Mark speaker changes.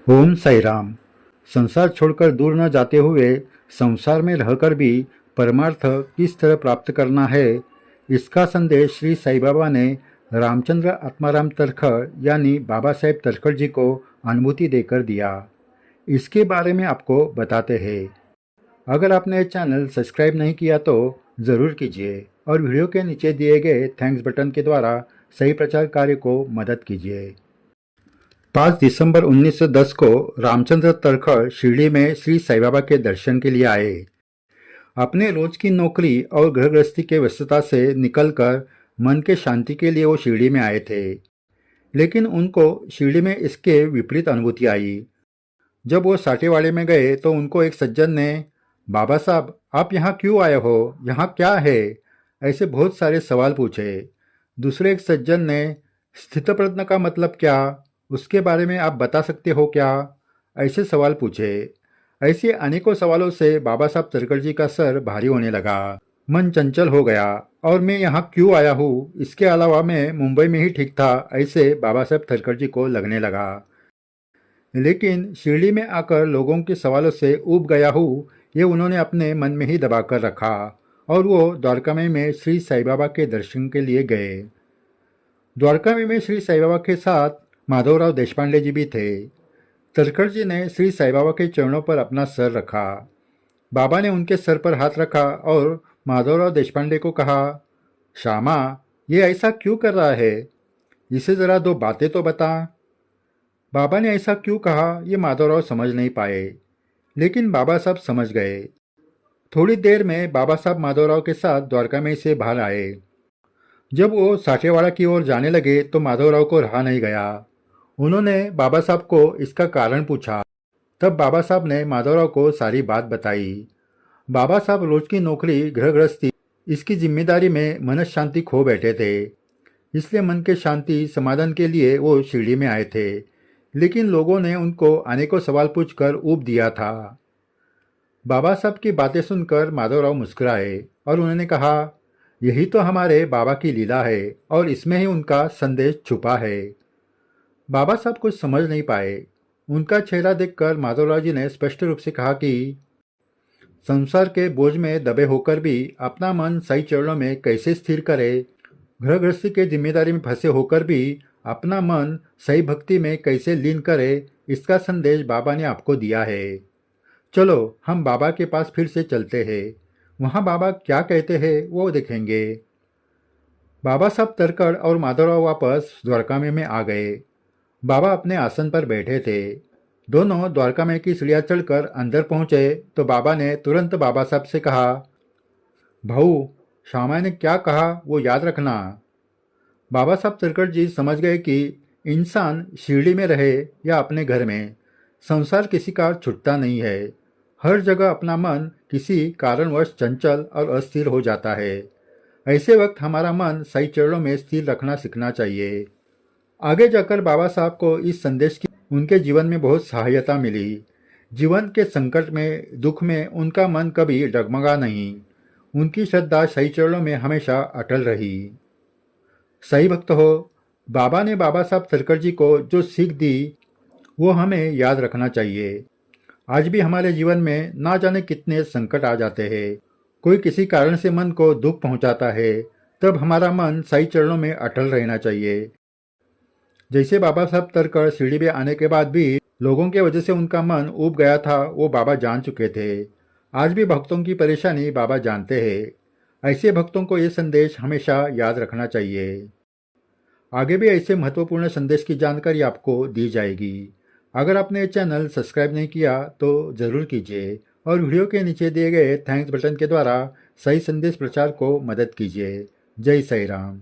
Speaker 1: ओम साई राम। संसार छोड़कर दूर न जाते हुए संसार में रहकर भी परमार्थ किस तरह प्राप्त करना है, इसका संदेश श्री साईं बाबा ने रामचंद्र आत्माराम तरखड़ यानी बाबा साहेब तरखड़ जी को अनुभूति देकर दिया। इसके बारे में आपको बताते हैं। अगर आपने ये चैनल सब्सक्राइब नहीं किया तो ज़रूर कीजिए और वीडियो के नीचे दिए गए थैंक्स बटन के द्वारा सही प्रचार कार्य को मदद कीजिए। 5 दिसंबर 1910 को रामचंद्र तरखड़ शिरडी में श्री साईं बाबा के दर्शन के लिए आए। अपने रोज की नौकरी और घर गृहस्थी के व्यस्तता से निकलकर मन के शांति के लिए वो शिरडी में आए थे, लेकिन उनको शिरडी में इसके विपरीत अनुभूति आई। जब वो साठेवाड़े में गए तो उनको एक सज्जन ने, बाबा साहब आप यहाँ क्यों आए हो, यहाँ क्या है, ऐसे बहुत सारे सवाल पूछे। दूसरे एक सज्जन ने, स्थितप्रज्ञ का मतलब क्या, उसके बारे में आप बता सकते हो क्या, ऐसे सवाल पूछे। ऐसे अनेकों सवालों से बाबा साहब तरखड़ जी का सर भारी होने लगा। मन चंचल हो गया और मैं यहाँ क्यों आया हूँ, इसके अलावा मैं मुंबई में ही ठीक था, ऐसे बाबा साहब तरखड़ जी को लगने लगा। लेकिन शिरडी में आकर लोगों के सवालों से ऊब गया हूँ, ये उन्होंने अपने मन में ही दबाकर रखा और वो द्वारका में श्री साईं बाबा के दर्शन के लिए गए। द्वारका में श्री साईं बाबा के साथ माधवराव देशपांडे जी भी थे। तरखड़ जी ने श्री साईं बाबा के चरणों पर अपना सर रखा। बाबा ने उनके सर पर हाथ रखा और माधवराव देशपांडे को कहा, श्यामा ये ऐसा क्यों कर रहा है, इसे ज़रा दो बातें तो बता। बाबा ने ऐसा क्यों कहा ये माधवराव समझ नहीं पाए, लेकिन बाबा साहब समझ गए। थोड़ी देर में बाबा साहब माधवराव के साथ द्वारका में से बाहर आए। जब वो साठेवाड़ा की ओर जाने लगे तो माधवराव को रहा नहीं गया। उन्होंने बाबा साहब को इसका कारण पूछा। तब बाबा साहब ने माधवराव को सारी बात बताई। बाबा साहब रोज की नौकरी, गृह गृहस्थी, इसकी जिम्मेदारी में मन शांति खो बैठे थे, इसलिए मन के शांति समाधान के लिए वो शिरडी में आए थे। लेकिन लोगों ने उनको अनेकों सवाल पूछकर ऊब दिया था। बाबा साहब की बातें सुनकर माधवराव मुस्कुराए और उन्होंने कहा, यही तो हमारे बाबा की लीला है और इसमें ही उनका संदेश छुपा है। बाबा साहब कुछ समझ नहीं पाए। उनका चेहरा देखकर माधवराव जी ने स्पष्ट रूप से कहा कि संसार के बोझ में दबे होकर भी अपना मन सही चरणों में कैसे स्थिर करे, घर गृहस्थी के जिम्मेदारी में फंसे होकर भी अपना मन सही भक्ति में कैसे लीन करे, इसका संदेश बाबा ने आपको दिया है। चलो हम बाबा के पास फिर से चलते हैं, वहाँ बाबा क्या कहते हैं वो देखेंगे। बाबा साहब तरखड़ और माधवराव वापस द्वारका में आ गए। बाबा अपने आसन पर बैठे थे। दोनों द्वारका में की सीढ़ियाँ चढ़कर अंदर पहुँचे तो बाबा ने तुरंत बाबा साहब से कहा, भाऊ श्यामा ने क्या कहा वो याद रखना। बाबा साहब तरखड़ जी समझ गए कि इंसान शिरडी में रहे या अपने घर में, संसार किसी का छुटता नहीं है। हर जगह अपना मन किसी कारणवश चंचल और अस्थिर हो जाता है। ऐसे वक्त हमारा मन सही चरणों में स्थिर रखना सीखना चाहिए। आगे जाकर बाबा साहब को इस संदेश की उनके जीवन में बहुत सहायता मिली। जीवन के संकट में, दुख में उनका मन कभी डगमगा नहीं। उनकी श्रद्धा सही चरणों में हमेशा अटल रही। सही भक्त हो, बाबा ने बाबा साहब तरखड़ जी को जो सीख दी वो हमें याद रखना चाहिए। आज भी हमारे जीवन में ना जाने कितने संकट आ जाते हैं। कोई किसी कारण से मन को दुख पहुंचाता है, तब हमारा मन सही चरणों में अटल रहना चाहिए। जैसे बाबा साहब तरखड़ शिरडी में आने के बाद भी लोगों के वजह से उनका मन ऊब गया था, वो बाबा जान चुके थे। आज भी भक्तों की परेशानी बाबा जानते हैं। ऐसे भक्तों को ये संदेश हमेशा याद रखना चाहिए। आगे भी ऐसे महत्वपूर्ण संदेश की जानकारी आपको दी जाएगी। अगर आपने ये चैनल सब्सक्राइब नहीं किया तो ज़रूर कीजिए और वीडियो के नीचे दिए गए थैंक्स बटन के द्वारा सही संदेश प्रचार को मदद कीजिए। जय साईं राम।